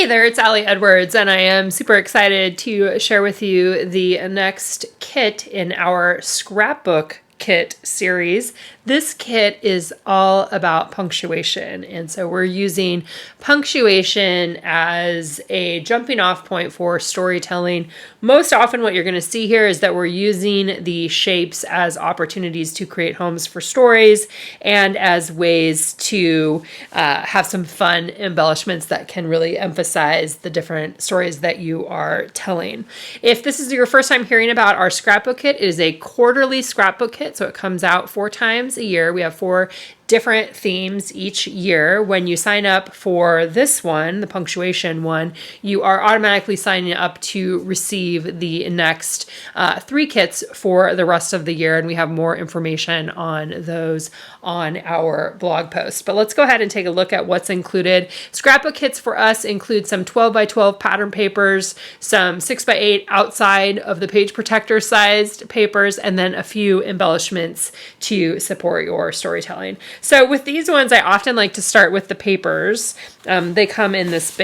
there, it's Allie Edwards, and I am super excited to share with you the next kit in our Scrapbook kit series. This kit is all about punctuation, and so we're using punctuation as a jumping off point for storytelling. Most often what you're going to see here is that we're using the shapes as opportunities to create homes for stories and as ways to have some fun embellishments that can really emphasize the different stories that you are telling. If this is your first time hearing about our scrapbook kit, it is a quarterly scrapbook kit, so it comes out 4 times a year. We have 4 different themes each year. When you sign up for this one, the punctuation one, you are automatically signing up to receive the next 3 kits for the rest of the year, and we have more information on those on our blog post. But let's go ahead and take a look at what's included. Scrapbook kits for us include some 12 by 12 pattern papers, some 6 by 8 outside of the page protector sized papers, and then a few embellishments to support your storytelling. So with these ones, I often like to start with the papers. They come in this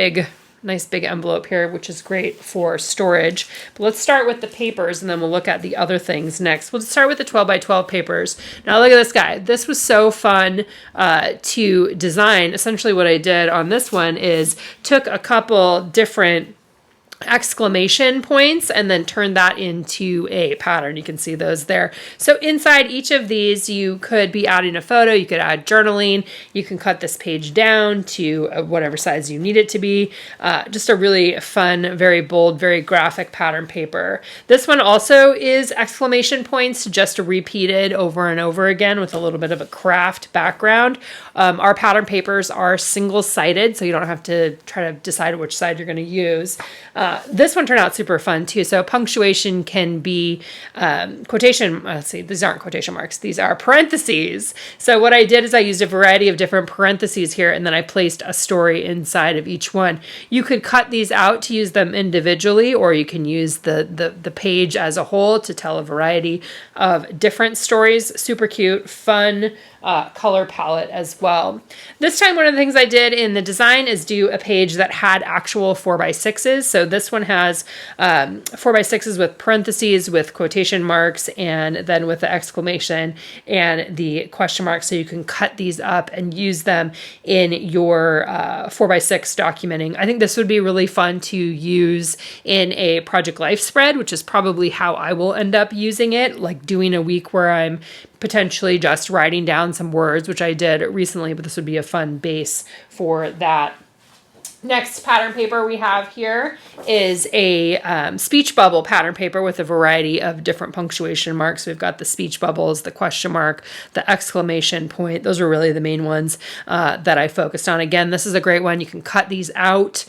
nice big envelope here, which is great for storage. But let's start with the papers, and then we'll look at the other things next. We'll start with the 12 by 12 papers. Now look at this guy. This was so fun to design. Essentially what I did on this one is took a couple different exclamation points and then turn that into a pattern. You can see those there. So inside each of these, you could be adding a photo, you could add journaling, you can cut this page down to whatever size you need it to be. Just a really fun, very bold, very graphic pattern paper. This one also is exclamation points, just repeated over and over again with a little bit of a craft background. Our pattern papers are single-sided, so you don't have to try to decide which side you're going to use. This one turned out super fun too. So punctuation can be quotation, let's see, these aren't quotation marks. These are parentheses. So what I did is I used a variety of different parentheses here, and then I placed a story inside of each one. You could cut these out to use them individually, or you can use the page as a whole to tell a variety of different stories. Super cute, fun, color palette as well. This time, one of the things I did in the design is do a page that had actual 4x6s. So this one has 4x6s with parentheses, with quotation marks, and then with the exclamation and the question mark. So you can cut these up and use them in your 4x6 documenting. I think this would be really fun to use in a project life spread, which is probably how I will end up using it, like doing a week where I'm potentially just writing down some words, which I did recently, but this would be a fun base for that. Next pattern paper we have here is a speech bubble pattern paper with a variety of different punctuation marks. We've got the speech bubbles, the question mark, the exclamation point. Those are really the main ones that I focused on. Again, this is a great one. You can cut these out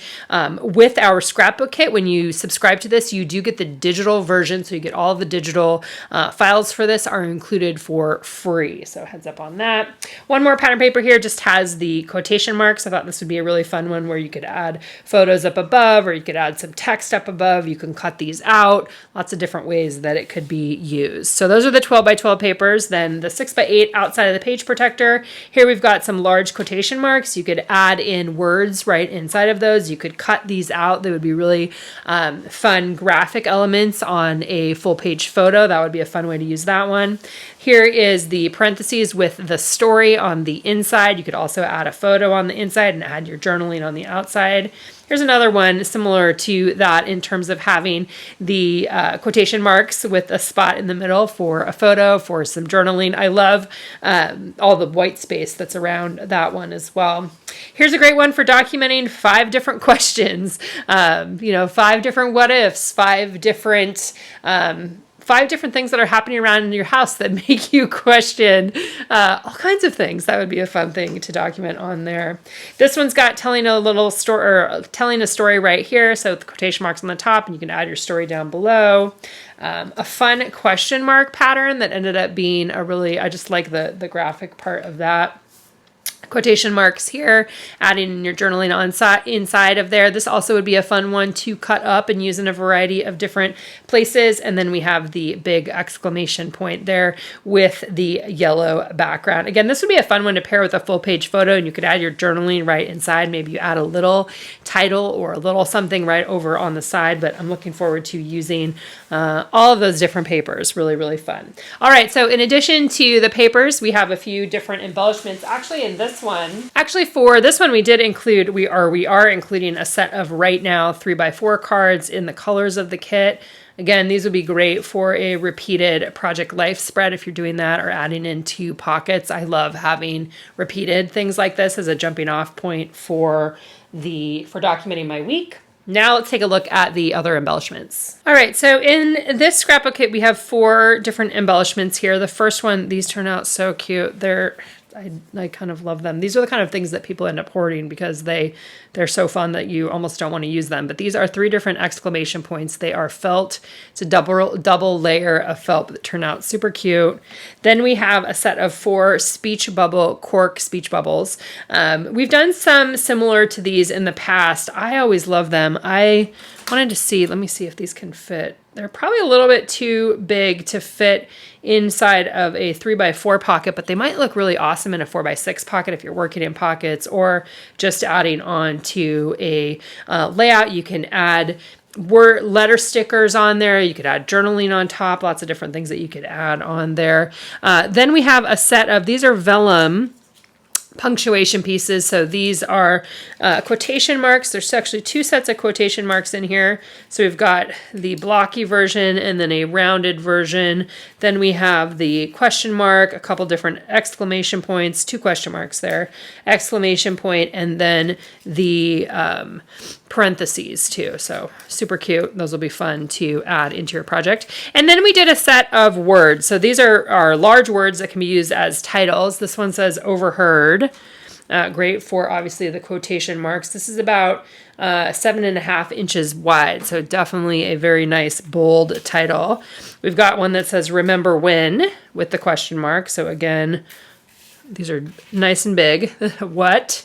with our scrapbook kit. When you subscribe to this, you do get the digital version, so you get all the digital files for this are included for free. So heads up on that. One more pattern paper here just has the quotation marks. I thought this would be a really fun one where you could add photos up above, or you could add some text up above. You can cut these out. Lots of different ways that it could be used. So those are the 12 by 12 papers. Then the 6 by 8 outside of the page protector. Here we've got some large quotation marks. You could add in words right inside of those. You could cut these out. They would be really fun graphic elements on a full page photo. That would be a fun way to use that one. Here is the parentheses with the story on the inside. You could also add a photo on the inside and add your journaling on the outside. Here's another one similar to that in terms of having the quotation marks with a spot in the middle for a photo, for some journaling. I love all the white space that's around that one as well. Here's a great one for documenting 5 different questions, 5 different what ifs, 5 different things that are happening around in your house that make you question all kinds of things. That would be a fun thing to document on there. This one's got telling a little story, or telling a story right here. So with the quotation marks on the top, and you can add your story down below. A fun question mark pattern that ended up being I just like the graphic part of that. quotation marks here, adding in your journaling inside of there. This also would be a fun one to cut up and use in a variety of different places. And then we have the big exclamation point there with the yellow background. Again, this would be a fun one to pair with a full page photo, and you could add your journaling right inside. Maybe you add a little title or a little something right over on the side, but I'm looking forward to using all of those different papers. Really, really fun. All right, so in addition to the papers, we have a few different embellishments. Actually, in this one, for this one, we did include, we are including a set of right now 3x4 cards in the colors of the kit. Again, these would be great for a repeated project life spread if you're doing that, or adding in 2 pockets. I love having repeated things like this as a jumping off point for documenting my week. Now let's take a look at the other embellishments. All right, so in this scrapbook kit, we have 4 different embellishments here. The first one, these turn out so cute. I kind of love them. These are the kind of things that people end up hoarding because they're so fun that you almost don't want to use them. But these are 3 different exclamation points. They are felt. It's a double layer of felt that turn out super cute. Then we have a set of 4 speech bubble cork speech bubbles. We've done some similar to these in the past. I always love them. I wanted to see, let me see if these can fit. They're probably a little bit too big to fit inside of a 3x4 pocket, but they might look really awesome in a 4x6 pocket if you're working in pockets, or just adding on to a layout. You can add letter stickers on there. You could add journaling on top, lots of different things that you could add on there. Then we have a set of, these are vellum punctuation pieces. So these are quotation marks. There's actually 2 sets of quotation marks in here. So we've got the blocky version and then a rounded version. Then we have the question mark, a couple different exclamation points, 2 question marks there, exclamation point, and then the parentheses too. So super cute. Those will be fun to add into your project. And then we did a set of words. So these are large words that can be used as titles. This one says overheard. Great for obviously the quotation marks. This is about 7.5 inches wide. So definitely a very nice bold title. We've got one that says remember when with the question mark. So again, these are nice and big. What?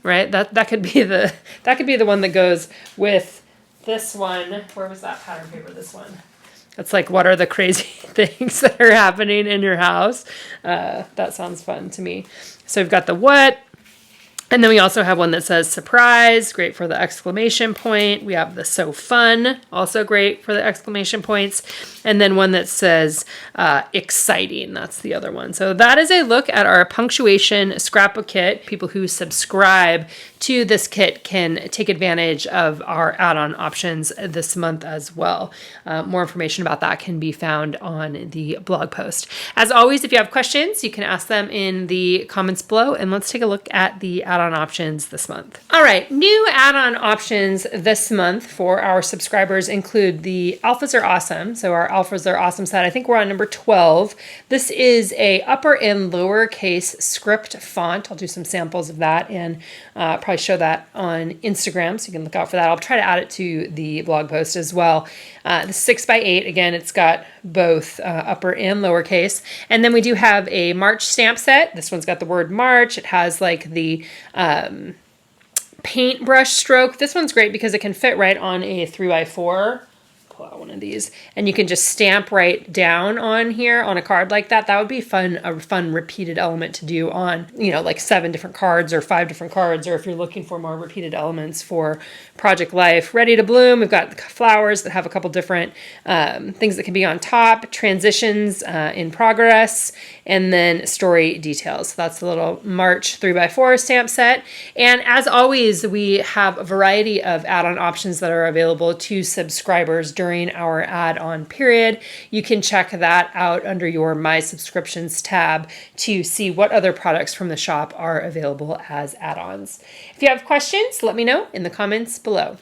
Right? That could be the one that goes with this one. Where was that pattern paper? This one. It's like, what are the crazy things that are happening in your house? That sounds fun to me. So we've got the what. And then we also have one that says surprise, great for the exclamation point. We have the so fun, also great for the exclamation points. And then one that says exciting, that's the other one. So that is a look at our punctuation scrapbook kit. People who subscribe to this kit can take advantage of our add-on options this month as well. More information about that can be found on the blog post. As always, if you have questions, you can ask them in the comments below, and let's take a look at the add-on options this month. All right, new add-on options this month for our subscribers include the Alphas Are Awesome. So our Alphas Are Awesome set, I think we're on number 12. This is a upper and lowercase script font. I'll do some samples of that and probably show that on Instagram, so you can look out for that. I'll try to add it to the blog post as well. The 6x8, again, it's got both upper and lowercase. And then we do have a March stamp set. This one's got the word March. It has like the paintbrush stroke. This one's great because it can fit right on a 3x4. Pull out one of these, and you can just stamp right down on here on a card like that. That would be fun, a fun repeated element to do on, like 7 different cards or 5 different cards, or if you're looking for more repeated elements for project life. Ready to bloom. We've got flowers that have a couple different things that can be on top, transitions in progress, and then story details. So that's the little March 3x4 stamp set. And as always, we have a variety of add-on options that are available to subscribers during our add-on period. You can check that out under your My Subscriptions tab to see what other products from the shop are available as add-ons. If you have questions, let me know in the comments below.